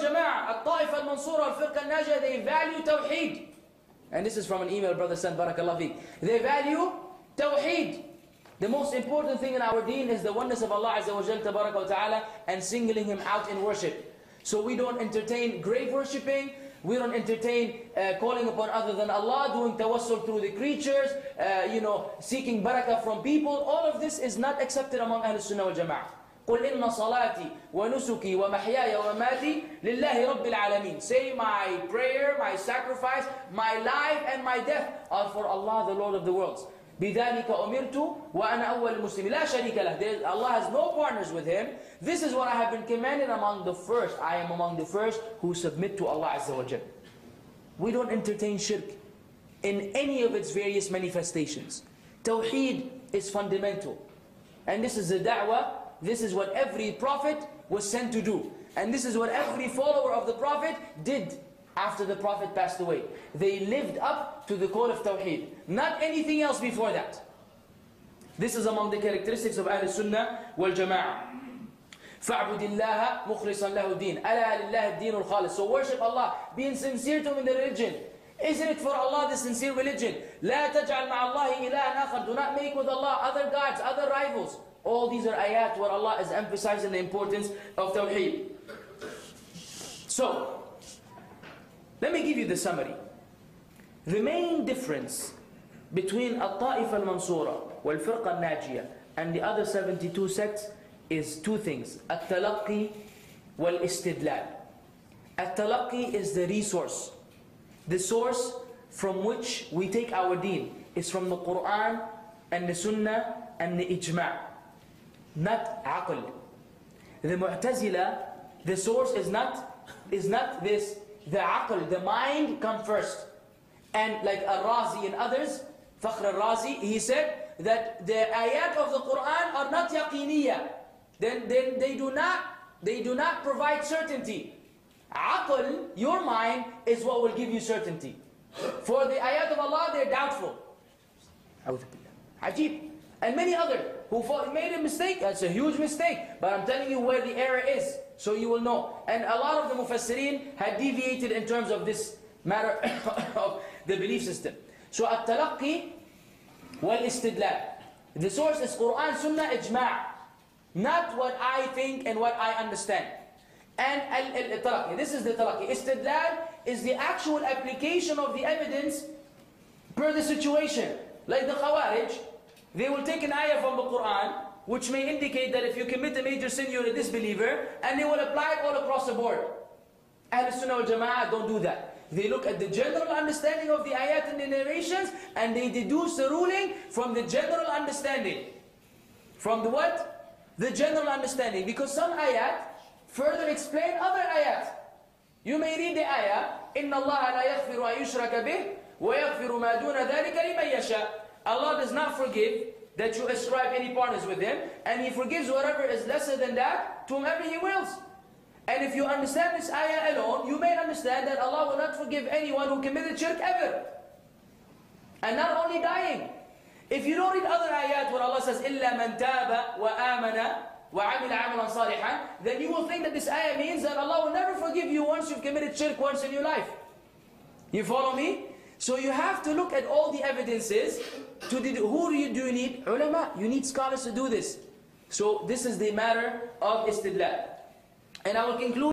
wal-Jama'ah, al-Ta'ifa al-Mansura, al-Firqa al-Najah, they value Tawheed. And this is from an email brother sent, barakallah fiqh. They value Tawheed. The most important thing in our deen is the oneness of Allah Azza wa Jal, tabaraka wa ta'ala, and singling Him out in worship. So we don't entertain grave worshipping, we don't entertain calling upon other than Allah, doing tawassul through the creatures, seeking barakah from people. All of this is not accepted among Ahlul Sunnah wal Jama'ah. قُلْ إِنَّ صَلَاتِي وَنُسُكِي وَمَحْيَايَ وَمَمَاتِي لِلَّهِ رَبِّ الْعَالَمِينَ. Say, my prayer, my sacrifice, my life and my death are for Allah, the Lord of the worlds. بِذَلِكَ أُمِرْتُ وَأَنَا أَوَّلُ الْمُسْلِمِينَ لَا شَرِيكَ لَهُ. Allah has no partners with Him. This is what I have been commanded among the first. I am among the first who submit to Allah Azza wa Jal. We don't entertain shirk in any of its various manifestations. Tawheed is fundamental. And this is the da'wah. This is what every prophet was sent to do. And this is what every follower of the prophet did after the prophet passed away. They lived up to the call of Tawheed. Not anything else before that. This is among the characteristics of Ahl Sunnah wal Jama'ah. فَاعْبُدِ اللَّهَ مُخْلِصًا لَهُ الدِّينَ أَلَا لِلَّهِ الدِّينُ الْخَالِص. So worship Allah, being sincere to Him in the religion. Isn't it for Allah the sincere religion? لَا تَجْعَلْ مَعَ اللَّهِ إِلَهًا آخَرَ. Do not make with Allah other gods, other rivals. All these are ayat where Allah is emphasizing the importance of Tawheed. So, let me give you the summary. The main difference between al-Ta'ifa al-Mansura wal-Firqa al-Najiyah and the other 72 sects is two things. At-Talaqqi wal-Istidlal. At-Talaqqi is the resource. The source from which we take our deen is from the Qur'an and the Sunnah and the Ijma'. Not aql. The Mu'tazila, the source is not this. The aql, the mind come first. And like al-Razi and others, Fakhr al-Razi, he said that the ayat of the Qur'an are not yaqiniyah. Then they do not provide certainty. Aql, your mind, is what will give you certainty. For the ayat of Allah, they're doubtful. Ajib. And many others who made a mistake. That's a huge mistake. But I'm telling you where the error is, so you will know. And a lot of the Mufassirin had deviated in terms of this matter of the belief system. So at-Talaqqi wal-Istidlal. The source is Qur'an, Sunnah, Ijma'. Not what I think and what I understand. And al-Talaqqi. This is the Talaqqi. Istidlal is the actual application of the evidence per the situation. Like the Khawarij, they will take an ayah from the Qur'an, which may indicate that if you commit a major sin, you're a disbeliever, and they will apply it all across the board. Ahl Sunnah wal Jama'ah don't do that. They look at the general understanding of the ayat and the narrations, and they deduce the ruling from the general understanding. From the what? The general understanding. Because some ayat further explain other ayat. You may read the ayah, إِنَّ اللَّهَ لَا يَغْفِرُ أَن يُشْرَكَ بِهِ وَيَغْفِرُ مَا دُونَ ذَلِكَ لِمَن يَشَاءُ. Allah does not forgive that you ascribe any partners with Him, and He forgives whatever is lesser than that to whomever He wills. And if you understand this ayah alone, you may understand that Allah will not forgive anyone who committed shirk ever. And not only dying. If you don't read other ayat where Allah says, إِلَّا مَنْ تَابَ وَآمَنَ وَعَمِلَ عَمَلًا صَالِحًا, then you will think that this ayah means that Allah will never forgive you once you've committed shirk once in your life. You follow me? So you have to look at all the evidences. Who do you need? Ulama. You need scholars to do this. So this is the matter of istidlal. And I will conclude.